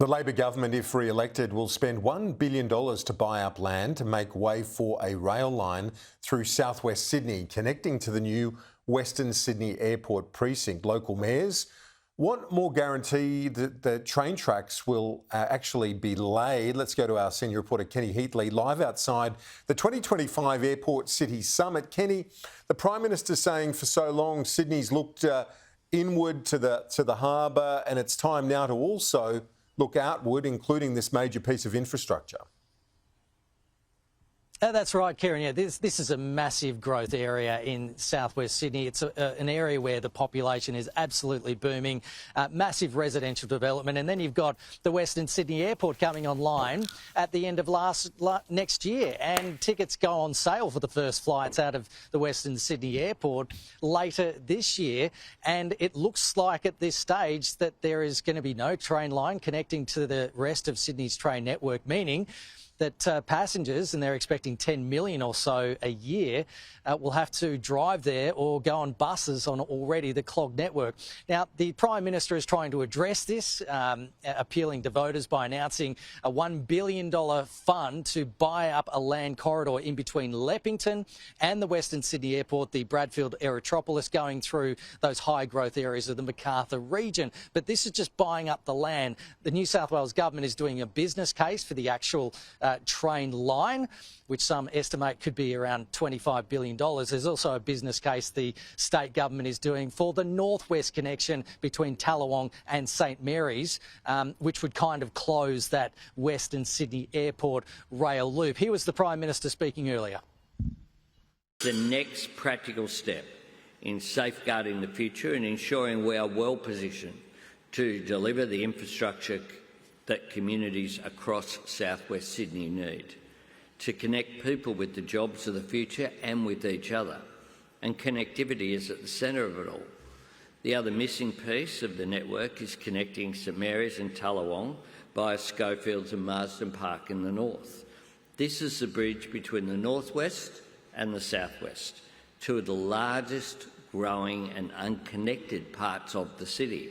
The Labor government, if re-elected, will spend $1 billion to buy up land to make way for a rail line through southwest Sydney, connecting to the new Western Sydney Airport precinct. Local mayors want more guarantee that the train tracks will actually be laid. Let's go to our senior reporter, Kenny Heatley, live outside the 2025 Airport City Summit. Kenny, the Prime Minister saying for so long Sydney's looked inward to the harbour, and it's time now to also look outward, including this major piece of infrastructure. That's right, Kieran. Yeah, this is a massive growth area in southwest Sydney. It's an area where the population is absolutely booming, massive residential development, and then you've got the Western Sydney Airport coming online at the end of next year, and tickets go on sale for the first flights out of the Western Sydney Airport later this year. And it looks like at this stage that there is going to be no train line connecting to the rest of Sydney's train network, meaning that passengers, and they're expecting 10 million or so a year, will have to drive there or go on buses on already the clogged network. Now, the Prime Minister is trying to address this, appealing to voters by announcing a $1 billion fund to buy up a land corridor in between Leppington and the Western Sydney Airport, the Bradfield Aerotropolis, going through those high growth areas of the Macarthur region. But this is just buying up the land. The New South Wales government is doing a business case for the actual train line, which some estimate could be around $25 billion. There's also a business case the state government is doing for the northwest connection between Tallawong and St Mary's, which would kind of close that Western Sydney Airport rail loop. Here was the Prime Minister speaking earlier. The next practical step in safeguarding the future and ensuring we are well positioned to deliver the infrastructure that communities across southwest Sydney need, to connect people with the jobs of the future and with each other. And connectivity is at the centre of it all. The other missing piece of the network is connecting St Mary's and Tallawong via Schofields and Marsden Park in the north. This is the bridge between the northwest and the southwest, two of the largest, growing and unconnected parts of the city.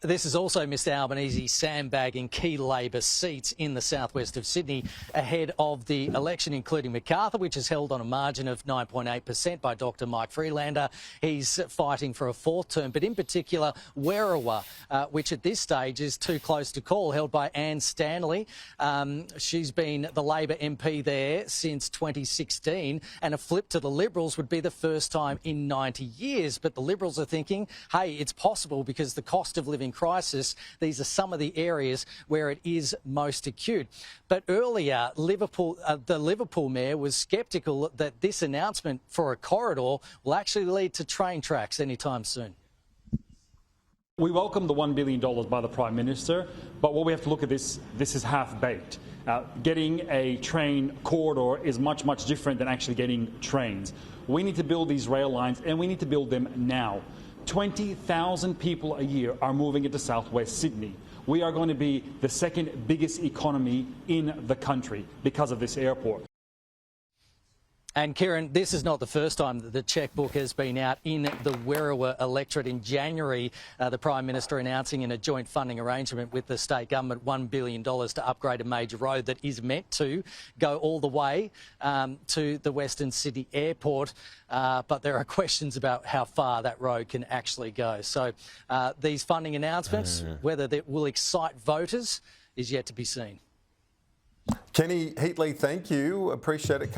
This is also Mr Albanese sandbagging key Labor seats in the southwest of Sydney ahead of the election, including Macarthur, which is held on a margin of 9.8% by Dr Mike Freelander. He's fighting for a fourth term, but in particular Werriwa, which at this stage is too close to call, held by Anne Stanley. She's been the Labor MP there since 2016, and a flip to the Liberals would be the first time in 90 years. But the Liberals are thinking, hey, it's possible because the cost of living crisis, these are some of the areas where it is most acute. But earlier, the Liverpool mayor was sceptical that this announcement for a corridor will actually lead to train tracks anytime soon. We welcome the $1 billion by the Prime Minister, but what we have to look at this is half-baked. Getting a train corridor is much, much different than actually getting trains. We need to build these rail lines, and we need to build them now. 20,000 people a year are moving into southwest Sydney. We are going to be the second biggest economy in the country because of this airport. And Kieran, this is not the first time that the chequebook has been out in the Werriwa electorate. In January, the Prime Minister announcing in a joint funding arrangement with the state government $1 billion to upgrade a major road that is meant to go all the way to the Western Sydney Airport. But there are questions about how far that road can actually go. So these funding announcements, whether they will excite voters, is yet to be seen. Kenny Heatley, thank you. Appreciate it.